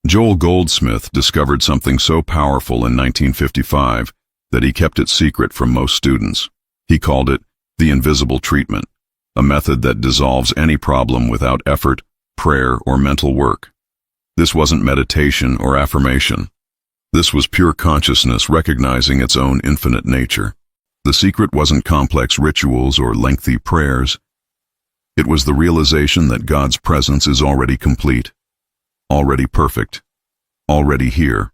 Joel Goldsmith discovered something so powerful in 1955 that he kept it secret from most students. He called it the invisible treatment, a method that dissolves any problem without effort, prayer, or mental work. This wasn't meditation or affirmation. This was pure consciousness recognizing its own infinite nature. The secret wasn't complex rituals or lengthy prayers. It was the realization that God's presence is already complete, already perfect, already here.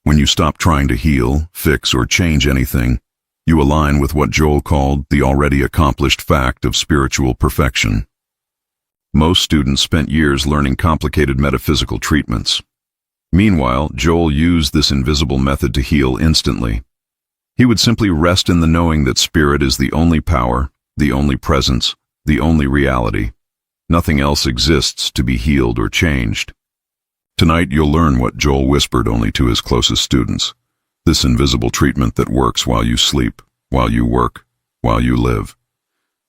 When you stop trying to heal, fix, or change anything, you align with what Joel called the already accomplished fact of spiritual perfection. Most students spent years learning complicated metaphysical treatments. Meanwhile, Joel used this invisible method to heal instantly. He would simply rest in the knowing that spirit is the only power, the only presence, the only reality. Nothing else exists to be healed or changed. Tonight you'll learn what Joel whispered only to his closest students. This invisible treatment that works while you sleep, while you work, while you live.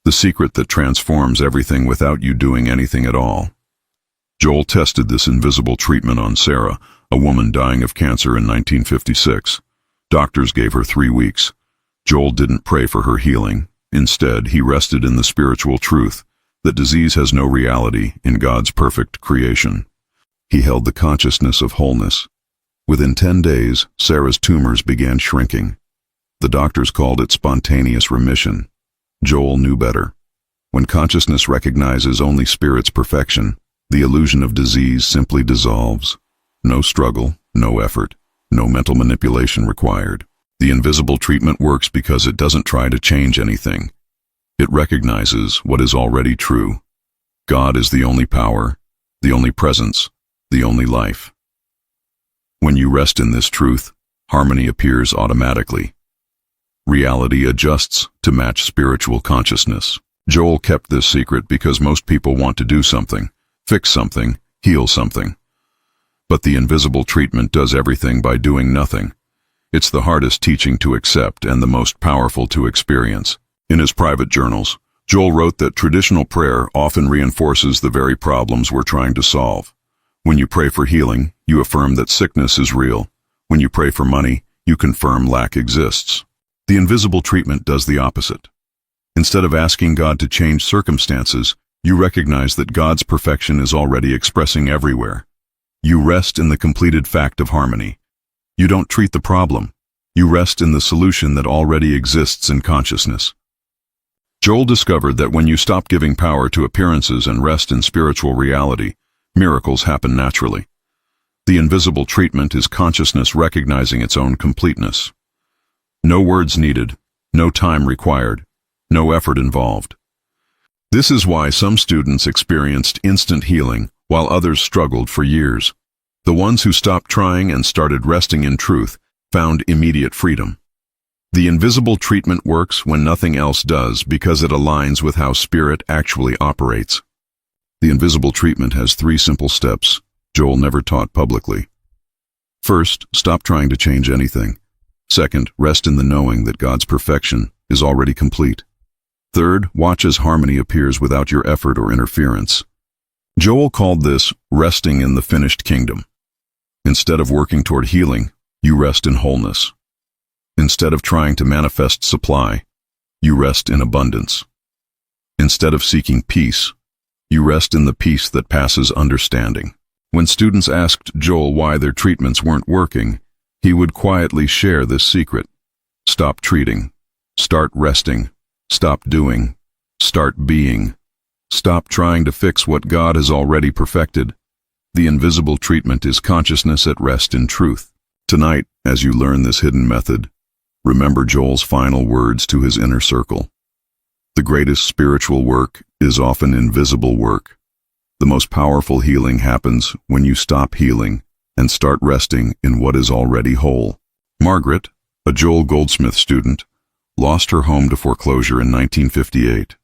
The secret that transforms everything without you doing anything at all. Joel tested this invisible treatment on Sarah, a woman dying of cancer in 1956. Doctors gave her 3 weeks. Joel didn't pray for her healing. Instead, he rested in the spiritual truth that disease has no reality in God's perfect creation. He held the consciousness of wholeness. Within 10 days, Sarah's tumors began shrinking. The doctors called it spontaneous remission. Joel knew better. When consciousness recognizes only spirit's perfection, the illusion of disease simply dissolves. No struggle, no effort, no mental manipulation required. The invisible treatment works because it doesn't try to change anything. It recognizes what is already true. God is the only power, the only presence, the only life. When you rest in this truth, harmony appears automatically. Reality adjusts to match spiritual consciousness. Joel kept this secret because most people want to do something, fix something, heal something. But the invisible treatment does everything by doing nothing. It's the hardest teaching to accept and the most powerful to experience. In his private journals, Joel wrote that traditional prayer often reinforces the very problems we're trying to solve. When you pray for healing, you affirm that sickness is real. When you pray for money, you confirm lack exists. The invisible treatment does the opposite. Instead of asking God to change circumstances, you recognize that God's perfection is already expressing everywhere. You rest in the completed fact of harmony. You don't treat the problem. You rest in the solution that already exists in consciousness. Joel discovered that when you stop giving power to appearances and rest in spiritual reality, miracles happen naturally. The invisible treatment is consciousness recognizing its own completeness. No words needed, no time required, no effort involved. This is why some students experienced instant healing, while others struggled for years. The ones who stopped trying and started resting in truth found immediate freedom. The invisible treatment works when nothing else does because it aligns with how spirit actually operates. The invisible treatment has 3 simple steps Joel never taught publicly. First, stop trying to change anything. Second, rest in the knowing that God's perfection is already complete. Third, watch as harmony appears without your effort or interference. Joel called this resting in the finished kingdom. Instead of working toward healing, you rest in wholeness. Instead of trying to manifest supply, you rest in abundance. Instead of seeking peace, you rest in the peace that passes understanding. When students asked Joel why their treatments weren't working, he would quietly share this secret. Stop treating. Start resting. Stop doing. Start being. Stop trying to fix what God has already perfected. The invisible treatment is consciousness at rest in truth. Tonight, as you learn this hidden method, remember Joel's final words to his inner circle. The greatest spiritual work is often invisible work. The most powerful healing happens when you stop healing and start resting in what is already whole. Margaret, a Joel Goldsmith student, lost her home to foreclosure in 1958.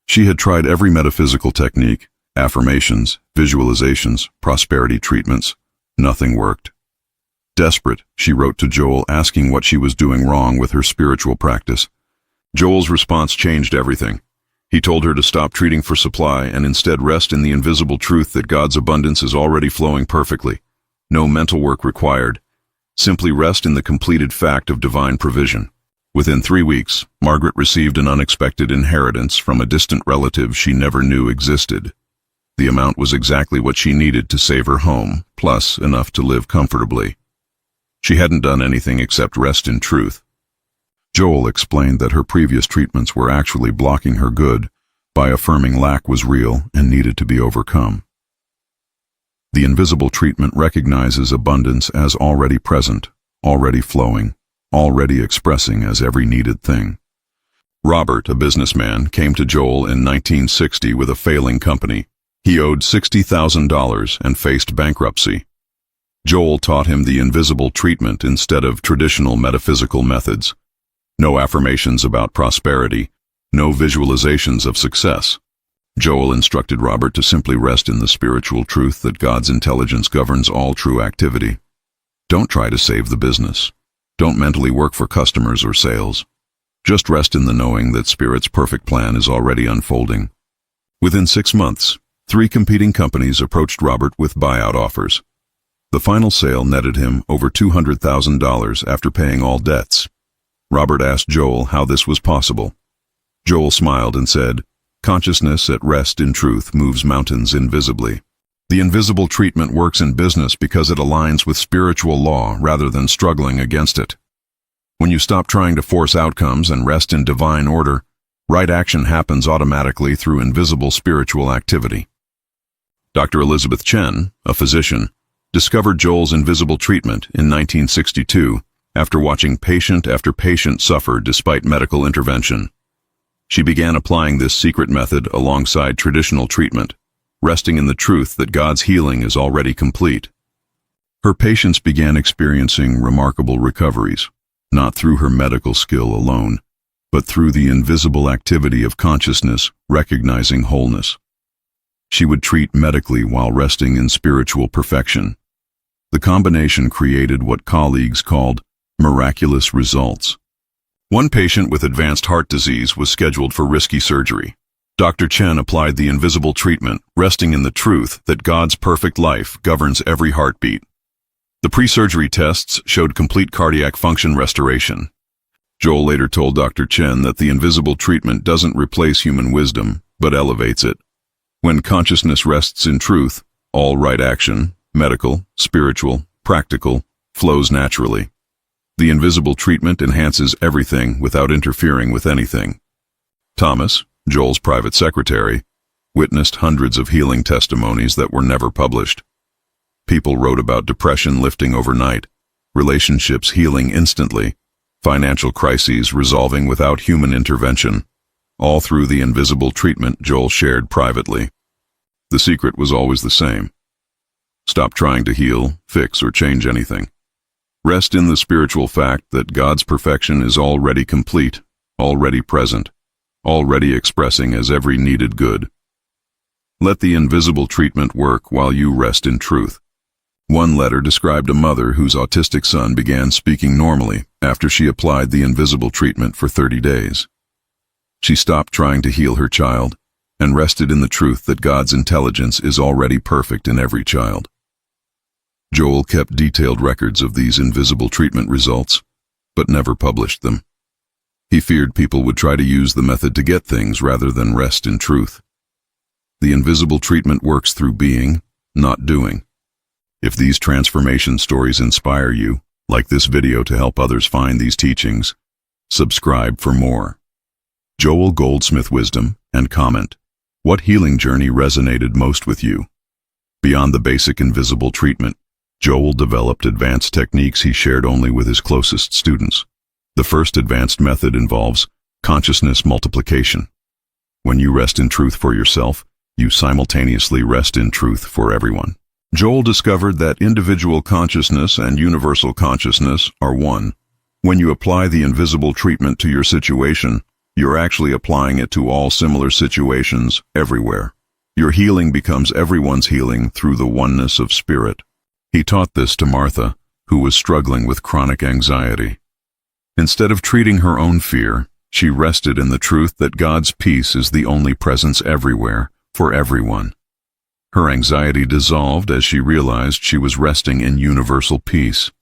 She had tried every metaphysical technique, affirmations, visualizations, prosperity treatments. Nothing worked. Desperate, she wrote to Joel asking what she was doing wrong with her spiritual practice. Joel's response changed everything. He told her to stop treating for supply and instead rest in the invisible truth that God's abundance is already flowing perfectly. No mental work required. Simply rest in the completed fact of divine provision. Within 3 weeks, Margaret received an unexpected inheritance from a distant relative she never knew existed. The amount was exactly what she needed to save her home, plus enough to live comfortably. She hadn't done anything except rest in truth. Joel explained that her previous treatments were actually blocking her good by affirming lack was real and needed to be overcome. The invisible treatment recognizes abundance as already present, already flowing, already expressing as every needed thing. Robert, a businessman, came to Joel in 1960 with a failing company. He owed $60,000 and faced bankruptcy. Joel taught him the invisible treatment instead of traditional metaphysical methods. No affirmations about prosperity, no visualizations of success. Joel instructed Robert to simply rest in the spiritual truth that God's intelligence governs all true activity. Don't try to save the business. Don't mentally work for customers or sales. Just rest in the knowing that Spirit's perfect plan is already unfolding. Within 6 months, 3 competing companies approached Robert with buyout offers. The final sale netted him over $200,000 after paying all debts. Robert asked Joel how this was possible. Joel smiled and said, "Consciousness at rest in truth moves mountains invisibly." The invisible treatment works in business because it aligns with spiritual law rather than struggling against it. When you stop trying to force outcomes and rest in divine order, right action happens automatically through invisible spiritual activity. Dr. Elizabeth Chen, a physician, discovered Joel's invisible treatment in 1962 after watching patient after patient suffer despite medical intervention. She began applying this secret method alongside traditional treatment, resting in the truth that God's healing is already complete. Her patients began experiencing remarkable recoveries, not through her medical skill alone, but through the invisible activity of consciousness recognizing wholeness. She would treat medically while resting in spiritual perfection. The combination created what colleagues called miraculous results. One patient with advanced heart disease was scheduled for risky surgery. Dr. Chen applied the invisible treatment, resting in the truth that God's perfect life governs every heartbeat. The pre-surgery tests showed complete cardiac function restoration. Joel later told Dr. Chen that the invisible treatment doesn't replace human wisdom, but elevates it. When consciousness rests in truth, all right action, medical, spiritual, practical, flows naturally. The invisible treatment enhances everything without interfering with anything. Thomas, Joel's private secretary, witnessed hundreds of healing testimonies that were never published. People wrote about depression lifting overnight, relationships healing instantly, financial crises resolving without human intervention, all through the invisible treatment Joel shared privately. The secret was always the same. Stop trying to heal, fix, or change anything. Rest in the spiritual fact that God's perfection is already complete, already present, already expressing as every needed good. Let the invisible treatment work while you rest in truth. One letter described a mother whose autistic son began speaking normally after she applied the invisible treatment for 30 days. She stopped trying to heal her child and rested in the truth that God's intelligence is already perfect in every child. Joel kept detailed records of these invisible treatment results, but never published them. He feared people would try to use the method to get things rather than rest in truth. The invisible treatment works through being, not doing. If these transformation stories inspire you, like this video to help others find these teachings, subscribe for more. Joel Goldsmith Wisdom, and comment, what healing journey resonated most with you? Beyond the basic invisible treatment, Joel developed advanced techniques he shared only with his closest students. The first advanced method involves consciousness multiplication. When you rest in truth for yourself, you simultaneously rest in truth for everyone. Joel discovered that individual consciousness and universal consciousness are one. When you apply the invisible treatment to your situation, you're actually applying it to all similar situations everywhere. Your healing becomes everyone's healing through the oneness of spirit. He taught this to Martha, who was struggling with chronic anxiety. Instead of treating her own fear, she rested in the truth that God's peace is the only presence everywhere, for everyone. Her anxiety dissolved as she realized she was resting in universal peace.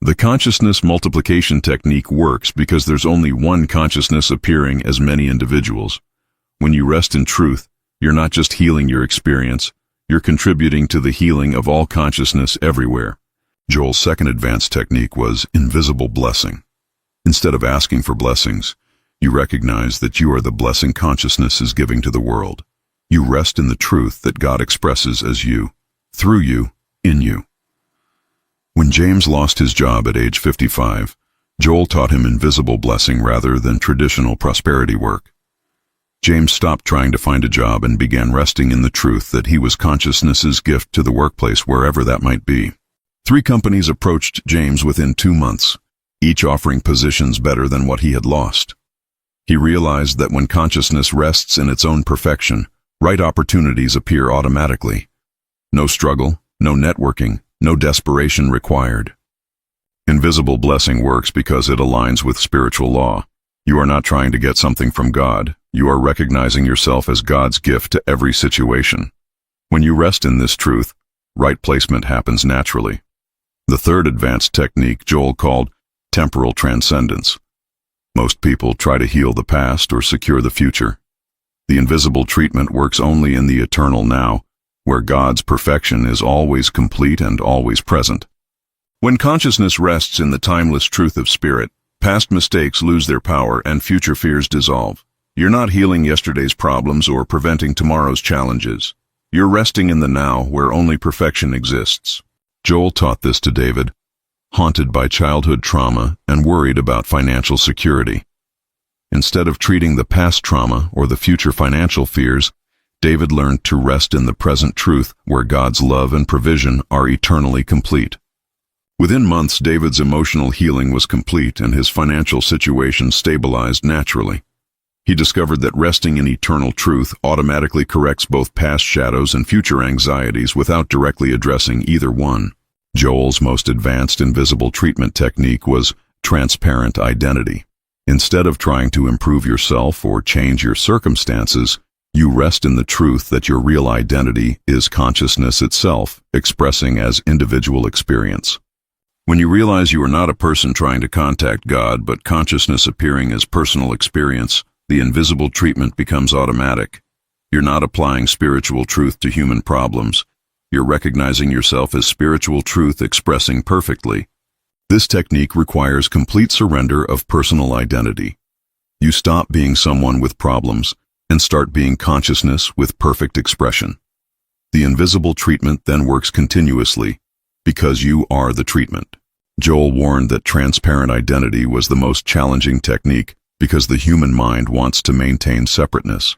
The consciousness multiplication technique works because there's only one consciousness appearing as many individuals. When you rest in truth, you're not just healing your experience, you're contributing to the healing of all consciousness everywhere. Joel's second advanced technique was invisible blessing. Instead of asking for blessings, you recognize that you are the blessing consciousness is giving to the world. You rest in the truth that God expresses as you, through you, in you. When James lost his job at age 55, Joel taught him invisible blessing rather than traditional prosperity work. James stopped trying to find a job and began resting in the truth that he was consciousness's gift to the workplace, wherever that might be. 3 companies approached James within 2 months, each offering positions better than what he had lost. He realized that when consciousness rests in its own perfection, right opportunities appear automatically. No struggle, no networking, no desperation required. Invisible blessing works because it aligns with spiritual law. You are not trying to get something from God. You are recognizing yourself as God's gift to every situation. When you rest in this truth, right placement happens naturally. The third advanced technique Joel called temporal transcendence. Most people try to heal the past or secure the future. The invisible treatment works only in the eternal now, where God's perfection is always complete and always present. When consciousness rests in the timeless truth of spirit, past mistakes lose their power and future fears dissolve. You're not healing yesterday's problems or preventing tomorrow's challenges. You're resting in the now, where only perfection exists. Joel taught this to David, haunted by childhood trauma and worried about financial security. Instead of treating the past trauma or the future financial fears, David learned to rest in the present truth where God's love and provision are eternally complete. Within months, David's emotional healing was complete and his financial situation stabilized naturally. He discovered that resting in eternal truth automatically corrects both past shadows and future anxieties without directly addressing either one. Joel's most advanced invisible treatment technique was transparent identity. Instead of trying to improve yourself or change your circumstances, you rest in the truth that your real identity is consciousness itself, expressing as individual experience. When you realize you are not a person trying to contact God, but consciousness appearing as personal experience, the invisible treatment becomes automatic. You're not applying spiritual truth to human problems. You're recognizing yourself as spiritual truth expressing perfectly. This technique requires complete surrender of personal identity. You stop being someone with problems and start being consciousness with perfect expression. The invisible treatment then works continuously because you are the treatment. Joel warned that transparent identity was the most challenging technique because the human mind wants to maintain separateness.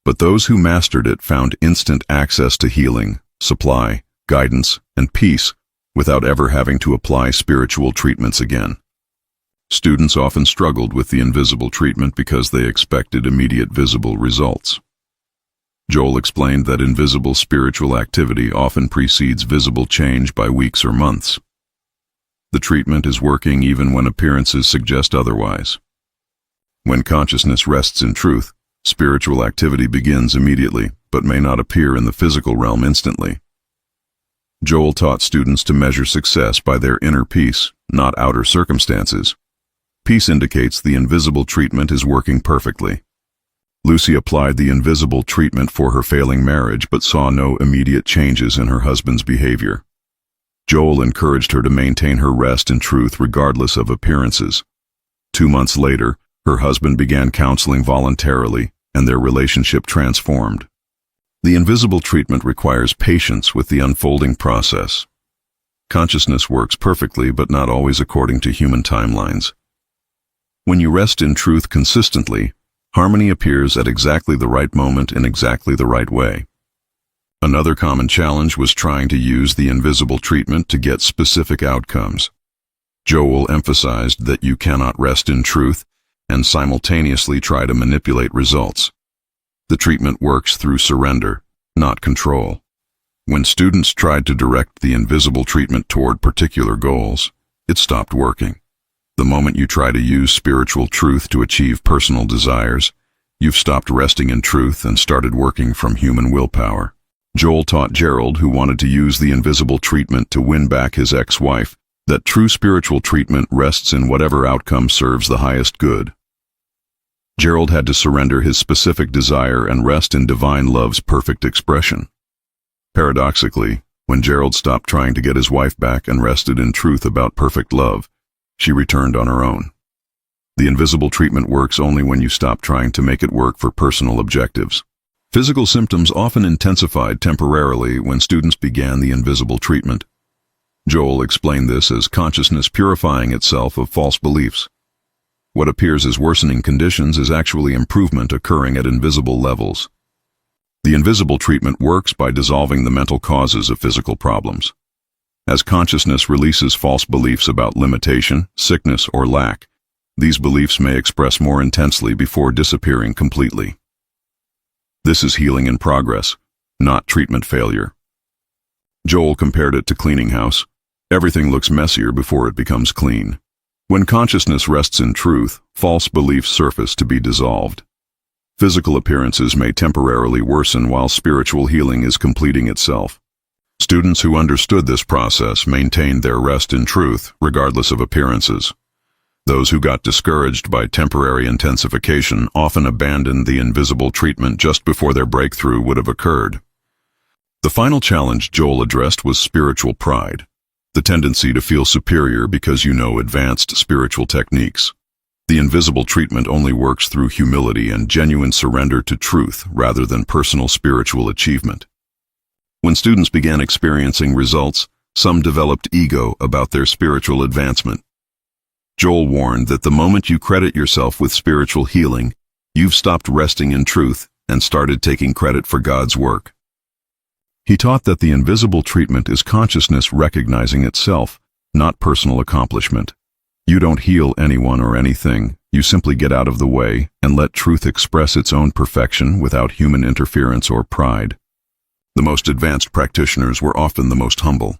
But those who mastered it found instant access to healing, supply, guidance, and peace without ever having to apply spiritual treatments again. Students often struggled with the invisible treatment because they expected immediate visible results. Joel explained that invisible spiritual activity often precedes visible change by weeks or months. The treatment is working even when appearances suggest otherwise. When consciousness rests in truth, spiritual activity begins immediately, but may not appear in the physical realm instantly. Joel taught students to measure success by their inner peace, not outer circumstances. Peace indicates the invisible treatment is working perfectly. Lucy applied the invisible treatment for her failing marriage but saw no immediate changes in her husband's behavior. Joel encouraged her to maintain her rest in truth regardless of appearances. 2 months later, her husband began counseling voluntarily, and their relationship transformed. The invisible treatment requires patience with the unfolding process. Consciousness works perfectly, but not always according to human timelines. When you rest in truth consistently, harmony appears at exactly the right moment in exactly the right way. Another common challenge was trying to use the invisible treatment to get specific outcomes. Joel emphasized that you cannot rest in truth and simultaneously try to manipulate results. The treatment works through surrender, not control. When students tried to direct the invisible treatment toward particular goals, it stopped working. The moment you try to use spiritual truth to achieve personal desires, you've stopped resting in truth and started working from human willpower. Joel taught Gerald, who wanted to use the invisible treatment to win back his ex-wife, that true spiritual treatment rests in whatever outcome serves the highest good. Gerald had to surrender his specific desire and rest in divine love's perfect expression. Paradoxically, when Gerald stopped trying to get his wife back and rested in truth about perfect love, she returned on her own. The invisible treatment works only when you stop trying to make it work for personal objectives. Physical symptoms often intensified temporarily when students began the invisible treatment. Joel explained this as consciousness purifying itself of false beliefs. What appears as worsening conditions is actually improvement occurring at invisible levels. The invisible treatment works by dissolving the mental causes of physical problems. As consciousness releases false beliefs about limitation, sickness, or lack, these beliefs may express more intensely before disappearing completely. This is healing in progress, not treatment failure. Joel compared it to cleaning house. Everything looks messier before it becomes clean. When consciousness rests in truth, false beliefs surface to be dissolved. Physical appearances may temporarily worsen while spiritual healing is completing itself. Students who understood this process maintained their rest in truth, regardless of appearances. Those who got discouraged by temporary intensification often abandoned the invisible treatment just before their breakthrough would have occurred. The final challenge Joel addressed was spiritual pride, the tendency to feel superior because you know advanced spiritual techniques. The invisible treatment only works through humility and genuine surrender to truth rather than personal spiritual achievement. When students began experiencing results, some developed ego about their spiritual advancement. Joel warned that the moment you credit yourself with spiritual healing, you've stopped resting in truth and started taking credit for God's work. He taught that the invisible treatment is consciousness recognizing itself, not personal accomplishment. You don't heal anyone or anything, you simply get out of the way and let truth express its own perfection without human interference or pride. The most advanced practitioners were often the most humble,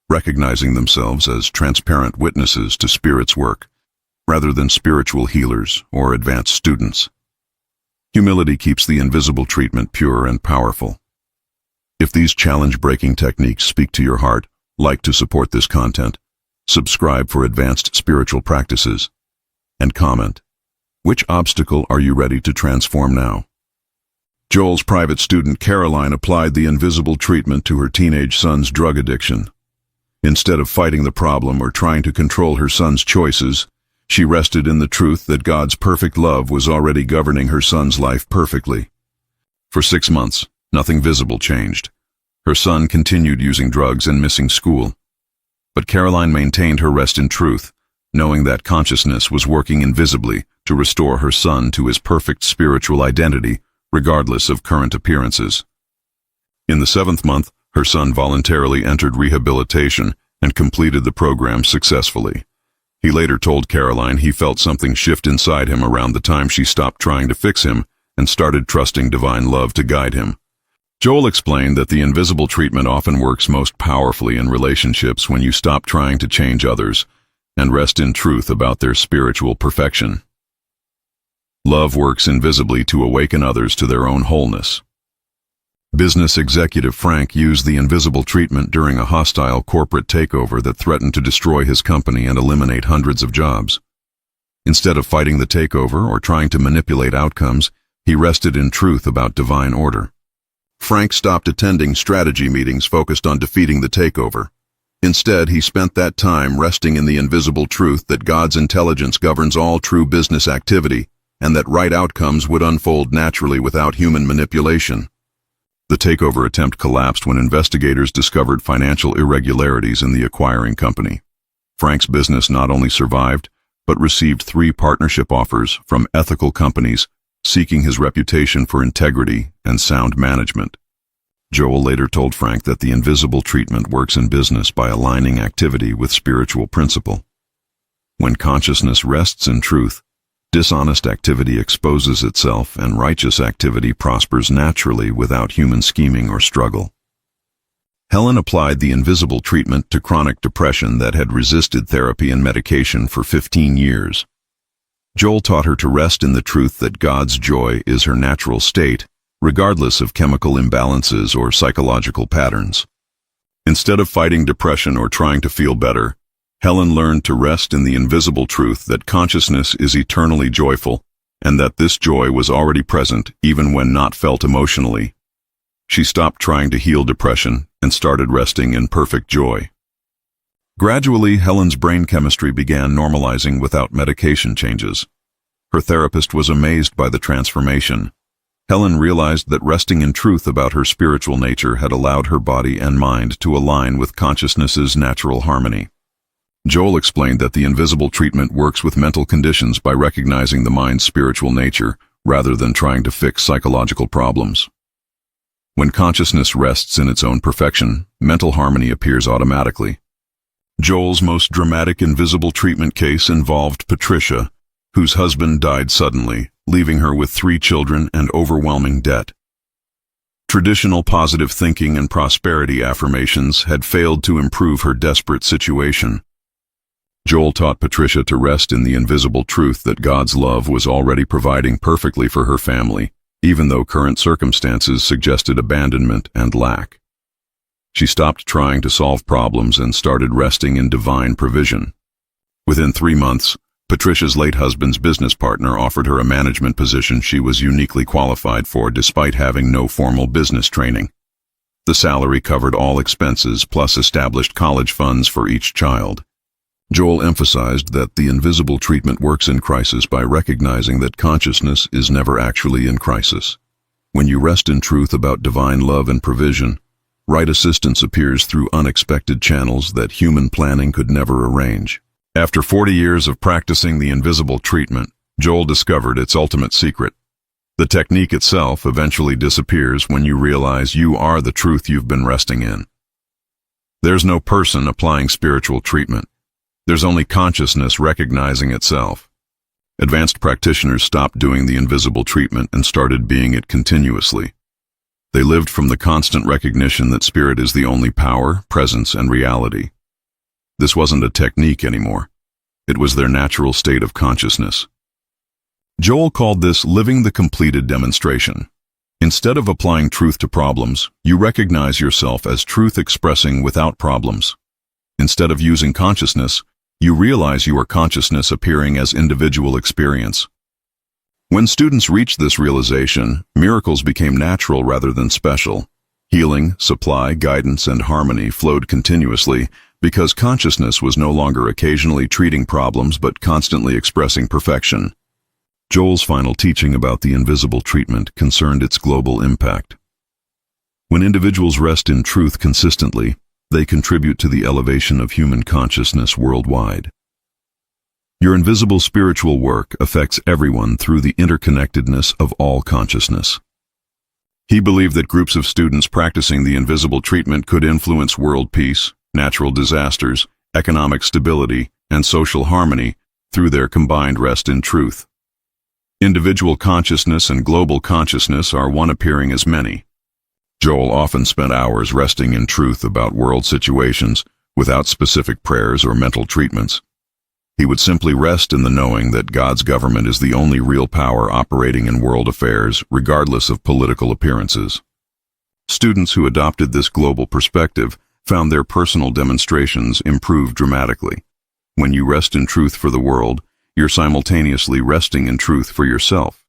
recognizing themselves as transparent witnesses to Spirit's work, rather than spiritual healers or advanced students. Humility keeps the invisible treatment pure and powerful. If these challenge-breaking techniques speak to your heart, like to support this content, subscribe for advanced spiritual practices, and comment, which obstacle are you ready to transform now? Joel's private student Caroline applied the invisible treatment to her teenage son's drug addiction. Instead of fighting the problem or trying to control her son's choices, she rested in the truth that God's perfect love was already governing her son's life perfectly. For 6 months, nothing visible changed. Her son continued using drugs and missing school. But Caroline maintained her rest in truth, knowing that consciousness was working invisibly to restore her son to his perfect spiritual identity, regardless of current appearances. In the 7th month, her son voluntarily entered rehabilitation and completed the program successfully. He later told Caroline he felt something shift inside him around the time she stopped trying to fix him and started trusting divine love to guide him. Joel explained that the invisible treatment often works most powerfully in relationships when you stop trying to change others and rest in truth about their spiritual perfection. Love works invisibly to awaken others to their own wholeness. Business executive Frank used the invisible treatment during a hostile corporate takeover that threatened to destroy his company and eliminate hundreds of jobs. Instead of fighting the takeover or trying to manipulate outcomes, he rested in truth about divine order. Frank stopped attending strategy meetings focused on defeating the takeover. Instead, he spent that time resting in the invisible truth that God's intelligence governs all true business activity and that right outcomes would unfold naturally without human manipulation. The takeover attempt collapsed when investigators discovered financial irregularities in the acquiring company. Frank's business not only survived, but received 3 partnership offers from ethical companies seeking his reputation for integrity and sound management. Joel later told Frank that the invisible treatment works in business by aligning activity with spiritual principle. When consciousness rests in truth, dishonest activity exposes itself and righteous activity prospers naturally without human scheming or struggle. Helen applied the invisible treatment to chronic depression that had resisted therapy and medication for 15 years. Joel taught her to rest in the truth that God's joy is her natural state regardless of chemical imbalances or psychological patterns. Instead of fighting depression or trying to feel better, Helen learned to rest in the invisible truth that consciousness is eternally joyful, and that this joy was already present even when not felt emotionally. She stopped trying to heal depression and started resting in perfect joy. Gradually, Helen's brain chemistry began normalizing without medication changes. Her therapist was amazed by the transformation. Helen realized that resting in truth about her spiritual nature had allowed her body and mind to align with consciousness's natural harmony. Joel explained that the invisible treatment works with mental conditions by recognizing the mind's spiritual nature rather than trying to fix psychological problems. When consciousness rests in its own perfection, mental harmony appears automatically. Joel's most dramatic invisible treatment case involved Patricia, whose husband died suddenly, leaving her with 3 children and overwhelming debt. Traditional positive thinking and prosperity affirmations had failed to improve her desperate situation. Joel taught Patricia to rest in the invisible truth that God's love was already providing perfectly for her family, even though current circumstances suggested abandonment and lack. She stopped trying to solve problems and started resting in divine provision. Within 3 months, Patricia's late husband's business partner offered her a management position she was uniquely qualified for despite having no formal business training. The salary covered all expenses plus established college funds for each child. Joel emphasized that the invisible treatment works in crisis by recognizing that consciousness is never actually in crisis. When you rest in truth about divine love and provision, right assistance appears through unexpected channels that human planning could never arrange. After 40 years of practicing the invisible treatment, Joel discovered its ultimate secret. The technique itself eventually disappears when you realize you are the truth you've been resting in. There's no person applying spiritual treatment. There's only consciousness recognizing itself. Advanced practitioners stopped doing the invisible treatment and started being it continuously. They lived from the constant recognition that spirit is the only power, presence, and reality. This wasn't a technique anymore. It was their natural state of consciousness. Joel called this living the completed demonstration. Instead of applying truth to problems, you recognize yourself as truth expressing without problems. Instead of using consciousness, you realize you are consciousness appearing as individual experience. When students reached this realization, miracles became natural rather than special. Healing, supply, guidance, and harmony flowed continuously because consciousness was no longer occasionally treating problems but constantly expressing perfection. Joel's final teaching about the invisible treatment concerned its global impact. When individuals rest in truth consistently, they contribute to the elevation of human consciousness worldwide. Your invisible spiritual work affects everyone through the interconnectedness of all consciousness. He believed that groups of students practicing the invisible treatment could influence world peace, natural disasters, economic stability, and social harmony through their combined rest in truth. Individual consciousness and global consciousness are one appearing as many. Joel often spent hours resting in truth about world situations without specific prayers or mental treatments. He would simply rest in the knowing that God's government is the only real power operating in world affairs, regardless of political appearances. Students who adopted this global perspective found their personal demonstrations improve dramatically. When you rest in truth for the world, you're simultaneously resting in truth for yourself.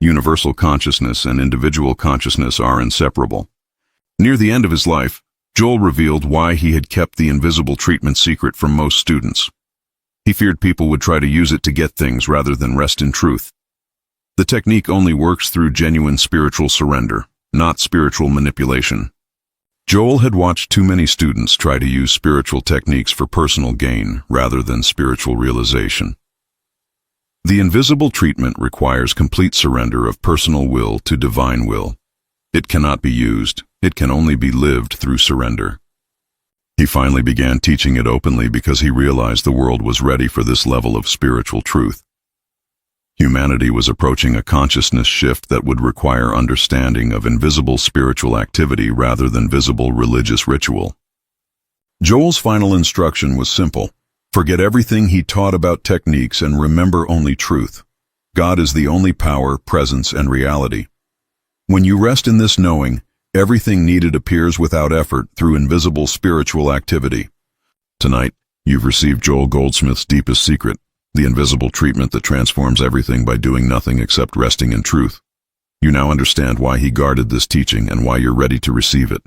Universal consciousness and individual consciousness are inseparable. Near the end of his life, Joel revealed why he had kept the invisible treatment secret from most students. He feared people would try to use it to get things rather than rest in truth. The technique only works through genuine spiritual surrender, not spiritual manipulation. Joel had watched too many students try to use spiritual techniques for personal gain rather than spiritual realization. The invisible treatment requires complete surrender of personal will to divine will. It cannot be used, it can only be lived through surrender. He finally began teaching it openly because he realized the world was ready for this level of spiritual truth. Humanity was approaching a consciousness shift that would require understanding of invisible spiritual activity rather than visible religious ritual. Joel's final instruction was simple. Forget everything he taught about techniques and remember only truth. God is the only power, presence, and reality. When you rest in this knowing, everything needed appears without effort through invisible spiritual activity. Tonight, you've received Joel Goldsmith's deepest secret, the invisible treatment that transforms everything by doing nothing except resting in truth. You now understand why he guarded this teaching and why you're ready to receive it.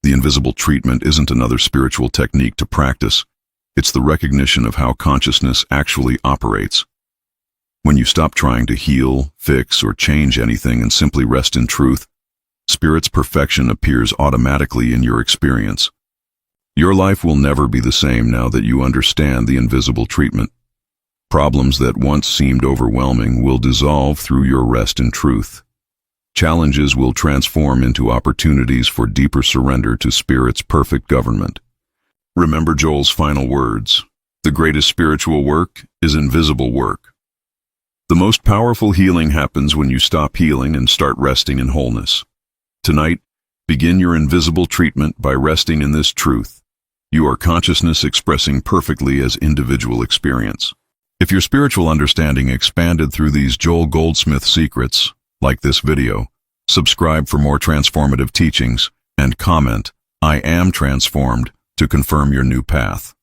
The invisible treatment isn't another spiritual technique to practice. It's the recognition of how consciousness actually operates. When you stop trying to heal, fix, or change anything and simply rest in truth, Spirit's perfection appears automatically in your experience. Your life will never be the same now that you understand the invisible treatment. Problems that once seemed overwhelming will dissolve through your rest in truth. Challenges will transform into opportunities for deeper surrender to Spirit's perfect government. Remember Joel's final words. The greatest spiritual work is invisible work. The most powerful healing happens when you stop healing and start resting in wholeness. Tonight, begin your invisible treatment by resting in this truth. You are consciousness expressing perfectly as individual experience. If your spiritual understanding expanded through these Joel Goldsmith secrets, like this video, subscribe for more transformative teachings, and comment, "I am transformed," to confirm your new path.